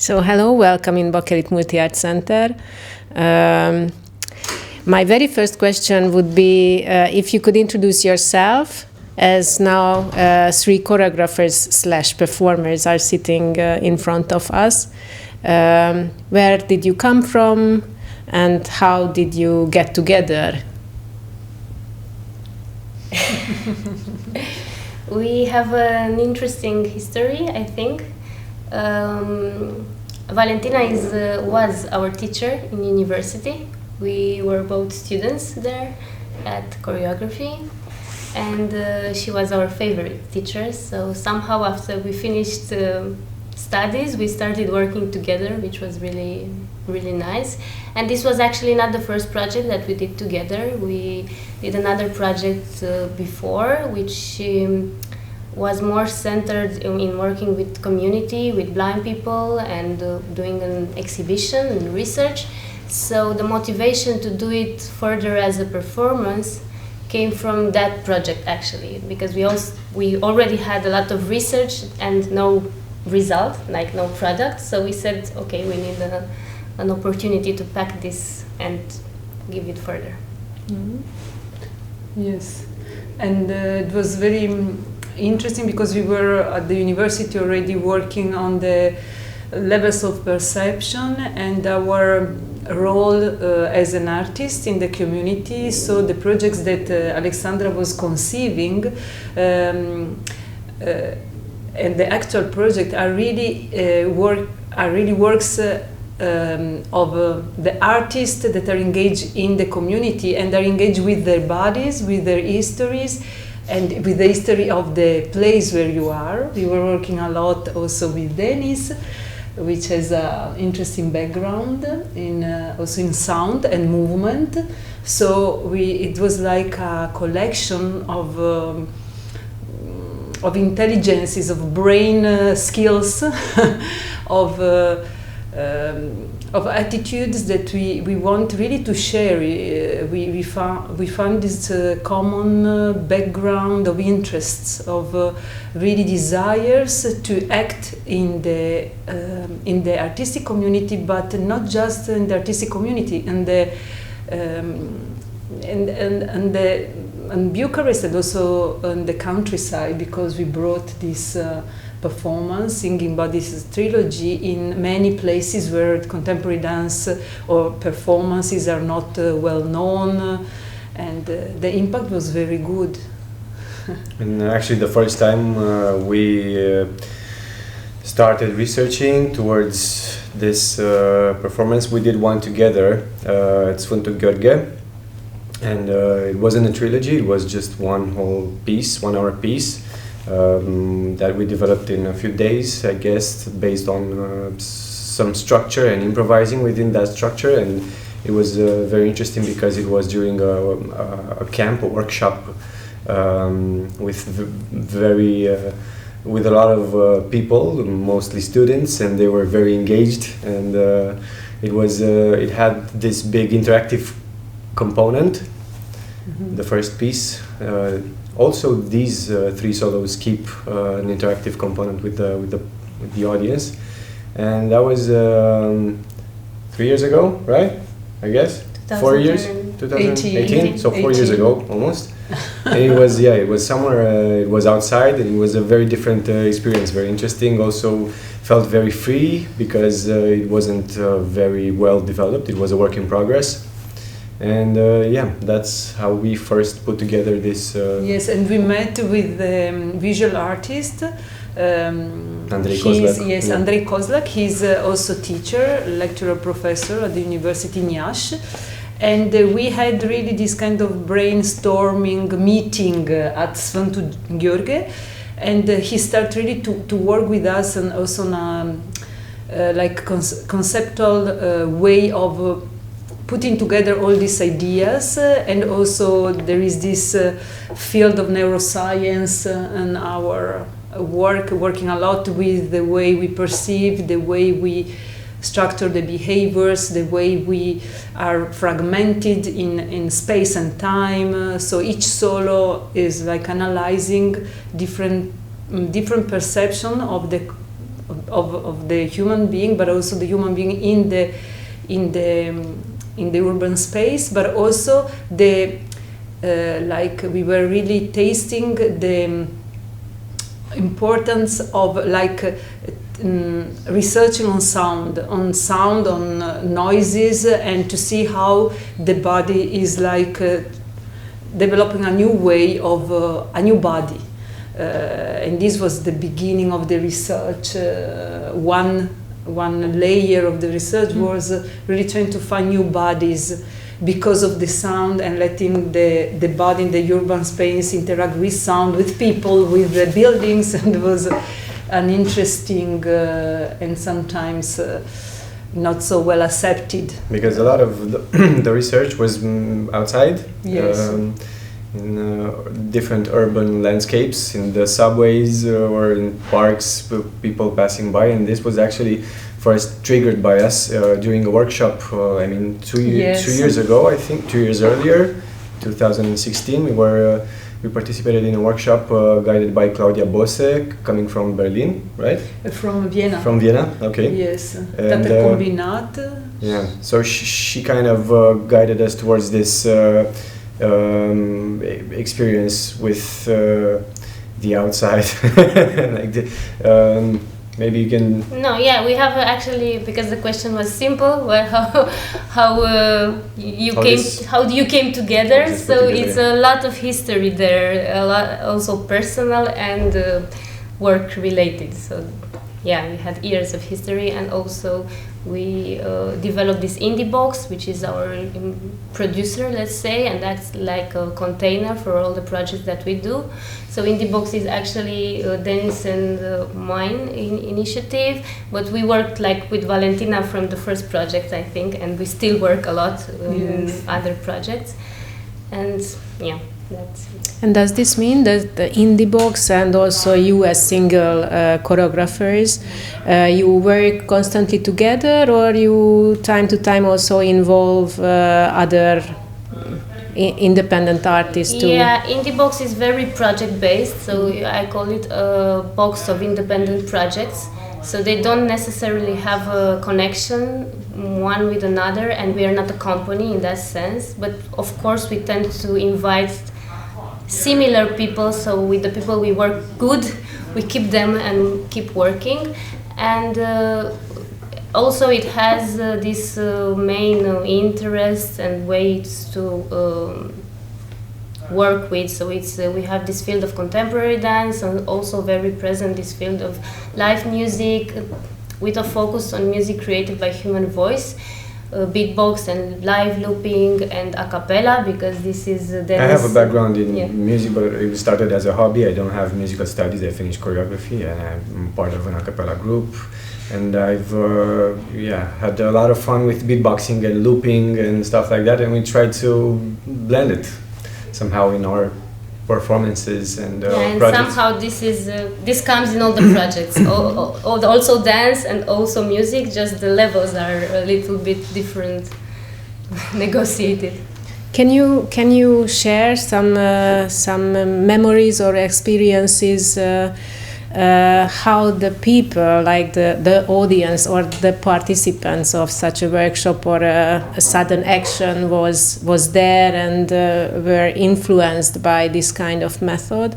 So hello, welcome in Bakelit Multi-Art Center. My very first question would be if you could introduce yourself, as now three choreographers / performers are sitting in front of us. Where did you come from and how did you get together? We have an interesting history, I think. Valentina was our teacher in university. We were both students there at choreography, and she was our favorite teacher. So somehow after we finished studies, we started working together, which was really, really nice. And this was actually not the first project that we did together. We did another project before, which was more centered in working with community, with blind people, and doing an exhibition and research. So the motivation to do it further as a performance came from that project, actually, because we already had a lot of research and no result, like no product. So we said, okay, we need an opportunity to pack this and give it further. Mm-hmm. Yes, and it was very interesting because we were at the university already working on the levels of perception and our role as an artist in the community. So the projects that Alexandra was conceiving and the actual project are really works of the artists that are engaged in the community and are engaged with their bodies, with their histories, and with the history of the place where you are. We were working a lot also with Denis, which has an interesting background also in sound and movement. So it was like a collection of intelligences, of brain skills, of attitudes that we want really to share. We found this common background of interests, of really desires to act in the artistic community, but not just in the artistic community, and Bucharest and also on the countryside, because we brought this performance, Singing Bodies Trilogy, in many places where contemporary dance or performances are not well known, and the impact was very good. And actually the first time we started researching towards this performance, we did one together at Foto-video, and it wasn't a trilogy, it was just one whole piece, 1 hour piece. That we developed in a few days, I guess, based on some structure and improvising within that structure. And it was very interesting because it was during a camp, a workshop, with with a lot of people, mostly students, and they were very engaged. And it had this big interactive component. Mm-hmm. The first piece. Also, these three solos keep an interactive component with the audience, and that was 3 years ago, right? I guess 4 years, 2018. So 4 years ago, almost. And it was somewhere. It was outside, and it was a very different experience. Very interesting. Also, felt very free because it wasn't very well developed. It was a work in progress. And that's how we first put together this. Yes, and we met with the visual artist Andrei Cozlac. Yes, yeah. Andrei Cozlac. He's also teacher, lecturer, professor at the University in Iași. And we had really this kind of brainstorming meeting at Centru Gheorghe, and he started really to work with us, and also on a conceptual way of putting together all these ideas, and also there is this field of neuroscience and our working a lot with the way we perceive, the way we structure the behaviors, the way we are fragmented in space and time. So each solo is like analyzing different perception of of the human being, but also the human being in the urban space, but also the like we were really tasting the importance of like researching on sound, on noises, and to see how the body is like developing a new way of a new body. And this was the beginning of the research. One layer of the research was really trying to find new bodies because of the sound, and letting the body in the urban space interact with sound, with people, with the buildings, and it was an interesting and sometimes not so well accepted. Because a lot of the research was outside. Yes. In different urban landscapes, in the subways or in parks, people passing by, and this was actually first triggered by us during a workshop. I mean, 2 years ago, I think, 2 years earlier, 2016, we participated in a workshop guided by Claudia Bose, coming from Berlin, right? From Vienna. From Vienna, okay. Yes, and, Combinat. Yeah, so she kind of guided us towards this experience with the outside. Like maybe you can. No, yeah, we have actually, because the question was simple. Well, how you came together? So it's a lot of history there, a lot also personal and work related. So yeah, we had years of history, and also we developed this indie box, which is our producer, let's say, and that's like a container for all the projects that we do. So indie box is actually Denis and mine initiative, but we worked like with Valentina from the first project, I think, and we still work a lot in other projects. And yeah, that's it. And does this mean that the indie box and also you as single choreographers, you work constantly together, or you time to time also involve other independent artists too? Yeah, indie box is very project based, so I call it a box of independent projects. So they don't necessarily have a connection one with another, and we are not a company in that sense. But of course we tend to invite similar people, so with the people we work good, we keep them and keep working. And also it has this main interest and ways to work with. So it's we have this field of contemporary dance, and also very present this field of live music with a focus on music created by human voice, beatbox and live looping and a cappella, because this is I have a background in music, but it started as a hobby. I don't have musical studies. I finished choreography, and I'm part of an a cappella group. And I've had a lot of fun with beatboxing and looping and stuff like that, and we try to blend it somehow in our performances and and projects. somehow this comes in all the projects, also dance and also music, just the levels are a little bit different, negotiated. Can you share some memories or experiences how the people, like the audience or the participants of such a workshop or a sudden action was there and were influenced by this kind of method?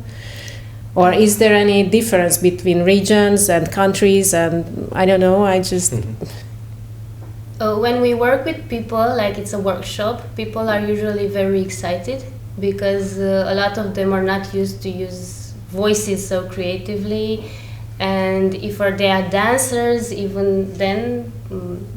Or is there any difference between regions and countries? And I don't know, I just... When we work with people, like it's a workshop, people are usually very excited because a lot of them are not used to use voices so creatively, and if they are dancers, even then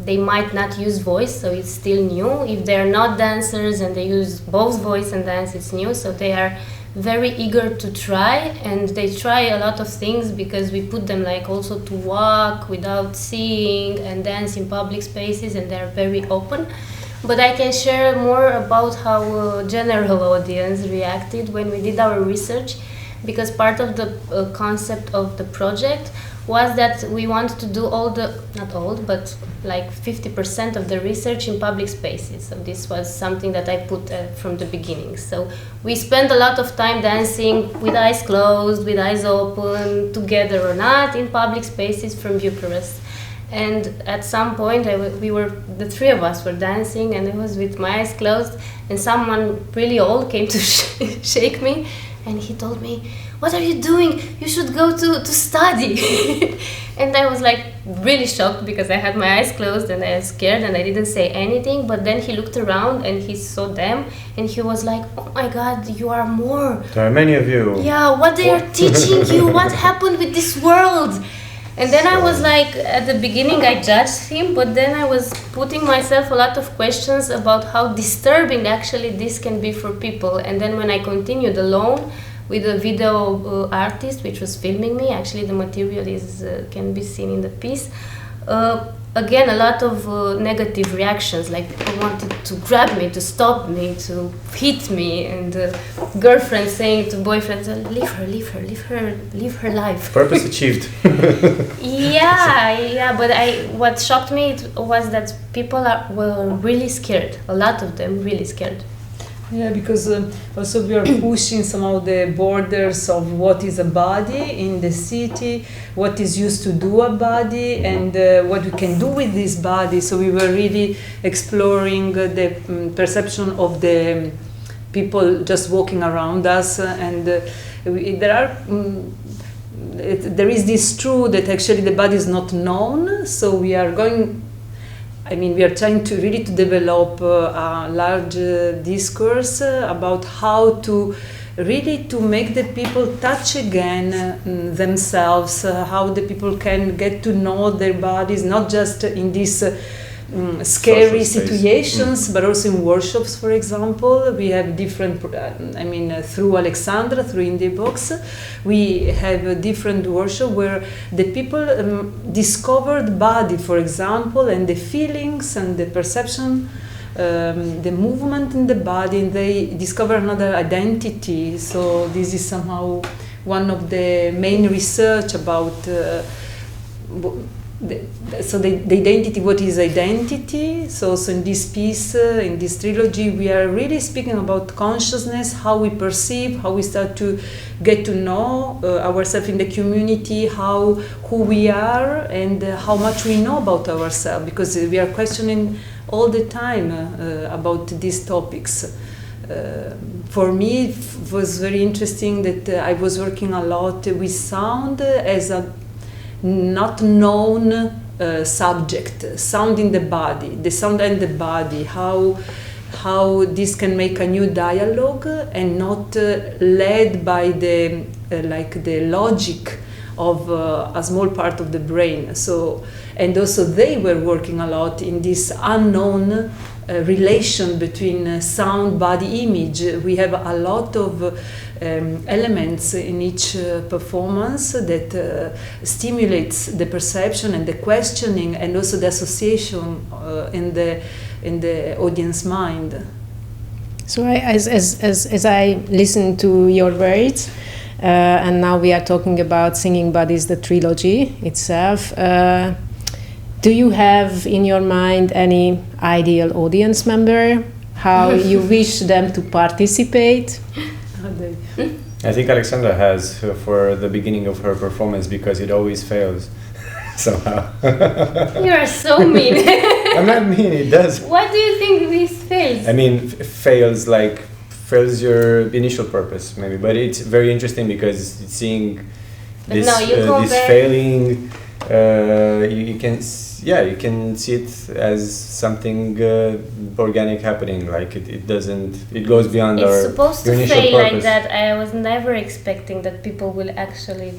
they might not use voice, so it's still new. If they are not dancers and they use both voice and dance, it's new, so they are very eager to try, and they try a lot of things because we put them like also to walk without seeing and dance in public spaces, and they're very open. But I can share more about how general audience reacted when we did our research, because part of the concept of the project was that we wanted to do not all, but like 50% of the research in public spaces. So this was something that I put from the beginning. So we spent a lot of time dancing with eyes closed, with eyes open, together or not, in public spaces from Bucharest. And at some point, the three of us were dancing, and I was with my eyes closed, and someone really old came to shake me, and he told me, "What are you doing? You should go to study." And I was like really shocked because I had my eyes closed and I was scared and I didn't say anything. But then he looked around and he saw them and he was like, "Oh my God, you are more. There are many of you. Yeah, what they are teaching you, what happened with this world?" And then I was like, at the beginning I judged him, but then I was putting myself a lot of questions about how disturbing actually this can be for people. And then when I continued alone with a video artist which was filming me, actually the material can be seen in the piece, again a lot of negative reactions, like people wanted to grab me, to stop me, to hit me, and girlfriends saying to boyfriends, leave her life. Purpose achieved. Yeah, but what shocked me was that people were really scared, a lot of them really scared. Yeah, because also we are pushing somehow the borders of what is a body in the city, what is used to do a body, and what we can do with this body. So we were really exploring the perception of the people just walking around us, and there is this truth that actually the body is not known. So we are trying to really develop a large discourse about how to really to make the people touch again themselves, how the people can get to know their bodies, not just in these scary situations, but also in workshops, for example. We have different, through Alexandra, through Indie Box, we have a different workshop where the people discovered body, for example, and the feelings and the perception, the movement in the body, and they discover another identity. So this is somehow one of the main research about the identity, what is identity. So in this piece, in this trilogy, we are really speaking about consciousness, how we perceive, how we start to get to know ourselves in the community, who we are, and how much we know about ourselves, because we are questioning all the time about these topics. For me, it was very interesting that I was working a lot with sound as a not known subject, sound in the body, the sound and the body, how this can make a new dialogue and not led by the logic of a small part of the brain. So, and also they were working a lot in this unknown relation between sound, body, image. We have a lot of elements in each performance that stimulates the perception and the questioning, and also the association in the audience mind. So as I listen to your words, and now we are talking about Singing Bodies, the trilogy itself. Do you have in your mind any ideal audience member? How you wish them to participate? I think Alexandra has for the beginning of her performance, because it always fails somehow. You are so mean. I'm not mean, it does. What do you think this fails? I mean, fails your initial purpose, maybe. But it's very interesting because seeing this, this failing, you can see it as something organic happening. Like it goes beyond it's our supposed to initial fail purpose. like that. I was never expecting that people will actually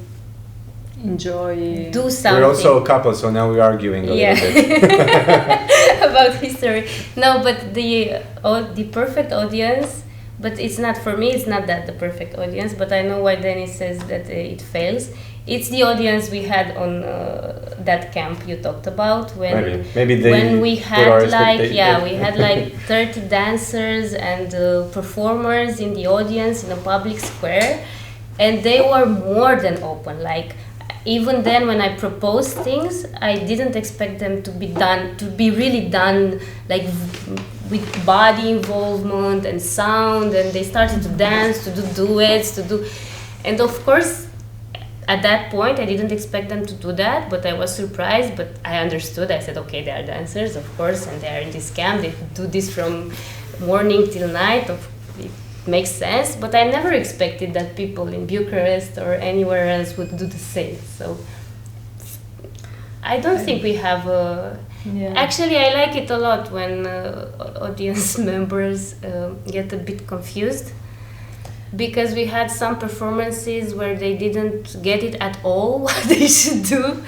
enjoy, do something. We're also a couple, so now we're arguing a little bit about history. No, but the perfect audience. But it's not for me. It's not that the perfect audience. But I know why Denis says that it fails. It's the audience we had on that camp you talked about when we had we had like 30 dancers and performers in the audience in a public square, and they were more than open. Like, even then when I proposed things, I didn't expect them to be really done, like with body involvement and sound, and they started to dance, to do duets, and of course, at that point, I didn't expect them to do that, but I was surprised, but I understood. I said, okay, they are dancers, of course, and they are in this camp, they do this from morning till night, it makes sense, but I never expected that people in Bucharest or anywhere else would do the same. So I don't think we have a... Yeah. Actually, I like it a lot when audience members get a bit confused, because we had some performances where they didn't get it at all what they should do.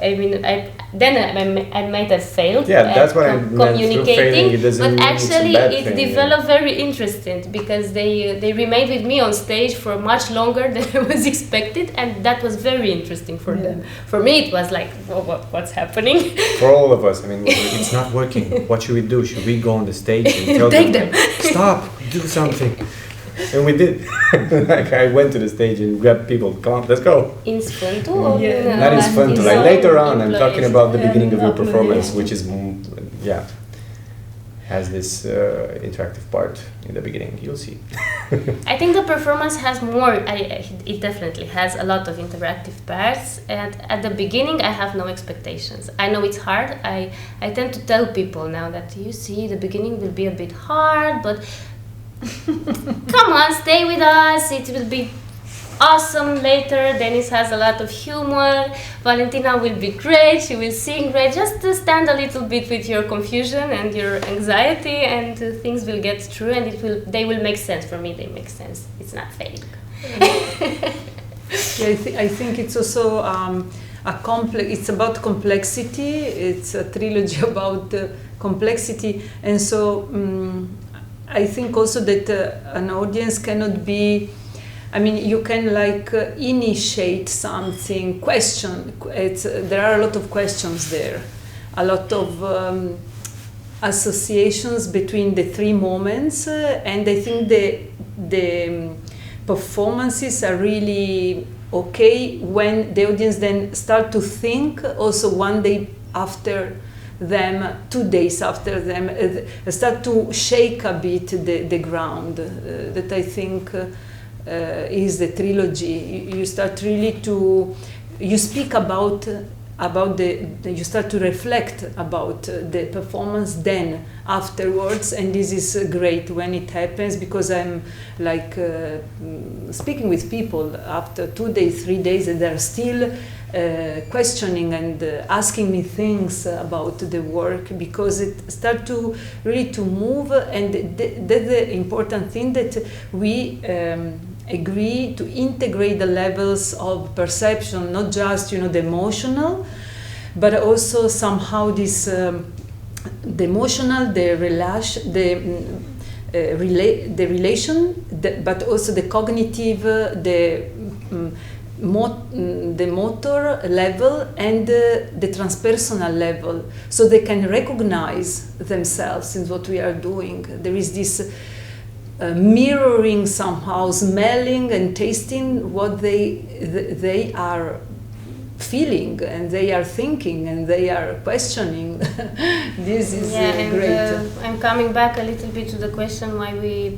I mean, I might have failed that's what I meant communicating, through failing. But actually it thing, developed very interesting, because they remained with me on stage for much longer than I was expected, and that was very interesting for them. For me, it was like, what's happening? For all of us, I mean, it's not working. What should we do? Should we go on the stage and tell Take them, them. stop, do something? And we did. Like, I went to the stage and grabbed people. Come on, let's go. In Centru? Or That is fun to like. Later on, I'm talking about the beginning of your Employees. performance, which is, has this interactive part in the beginning. You'll see. I think the performance has more, it definitely has a lot of interactive parts, and at the beginning I have no expectations. I know it's hard. I tend to tell people now that, you see, the beginning will be a bit hard, but come on, stay with us, it will be awesome later. Denis has a lot of humor, Valentina will be great, she will sing great. Just stand a little bit with your confusion and your anxiety, and things will get through, and they will make sense. For me, they make sense. It's not fake. I think it's also it's about complexity. It's a trilogy about complexity, and so I think also that an audience cannot be, I mean, you can like initiate something, question. There are a lot of questions there, a lot of associations between the three moments, and I think the performances are really okay when the audience then start to think also one day after them, 2 days after them, start to shake a bit the ground. That I think is the trilogy. You start really you speak about you start to reflect about the performance then afterwards, and this is great when it happens, because I'm like speaking with people after 2 days, 3 days, and they're still questioning and asking me things about the work, because it start to really to move, and that's the important thing, that we agree to integrate the levels of perception, not just the emotional, but also somehow this the emotional, the relation, but also the cognitive, the motor level, and the transpersonal level, so they can recognize themselves in what we are doing. There is this mirroring, somehow smelling and tasting what they are feeling, and they are thinking, and they are questioning. This is great. I'm coming back a little bit to the question why we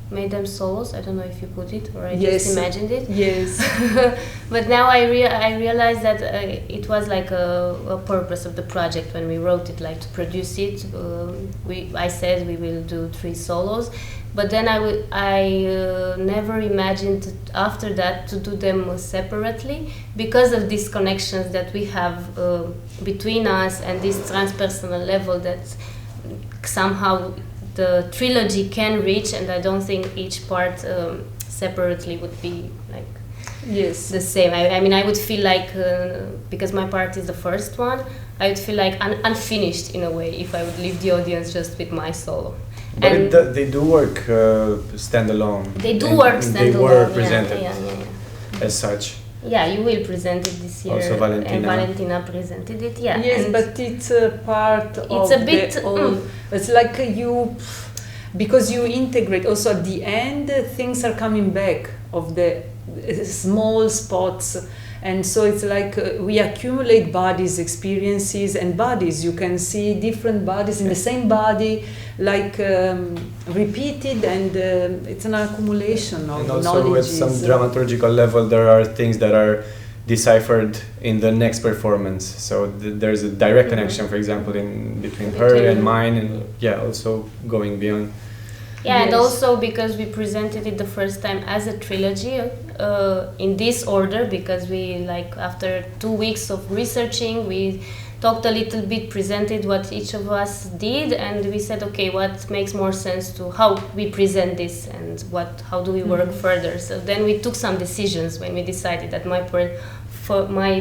made them solos. I don't know if you put it, or I just imagined it. Yes. But now I realized that it was like a purpose of the project when we wrote it, like to produce it. I said we will do 3 solos, but then I never imagined after that to do them separately, because of these connections that we have between us, and this transpersonal level that somehow the trilogy can reach, and I don't think each part separately would be like the same. I mean, I would feel like, because my part is the first one, I would feel like unfinished in a way if I would leave the audience just with my solo. But they do work standalone. They do work standalone. They were presented as such. Yeah, you will present it this year. Also Valentina. And Valentina presented it, Yes, and but it's a part of a bit, the whole. It's like because you integrate. Also at the end, things are coming back of the small spots. And so it's like we accumulate bodies, experiences, and bodies. You can see different bodies in the same body, like repeated, and it's an accumulation of knowledge. And also with some dramaturgical level, there are things that are deciphered in the next performance. So there's a direct connection, for example, in between her and mine, and also going beyond. Yeah, and also because we presented it the first time as a trilogy in this order, because we, like, after 2 weeks of researching, we talked a little bit, presented what each of us did, and we said, okay, what makes more sense to how we present this, and how do we work further. So then we took some decisions when we decided that my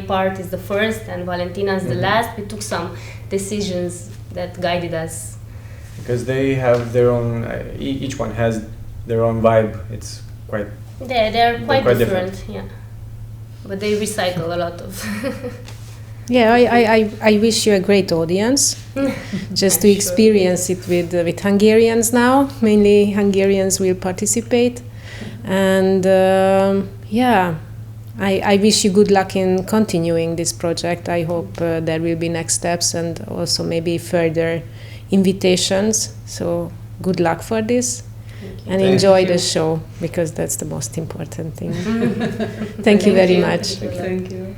part is the first and Valentina's the last. We took some decisions that guided us. Because they have their own, each one has their own vibe. It's quite... They're quite different, yeah. But they recycle a lot of... Yeah, I wish you a great audience, just to experience it with Hungarians now. Mainly Hungarians will participate. And I wish you good luck in continuing this project. I hope there will be next steps and also maybe further invitations. So good luck for this. And enjoy the show, because that's the most important thing. Thank you very much. Thank you.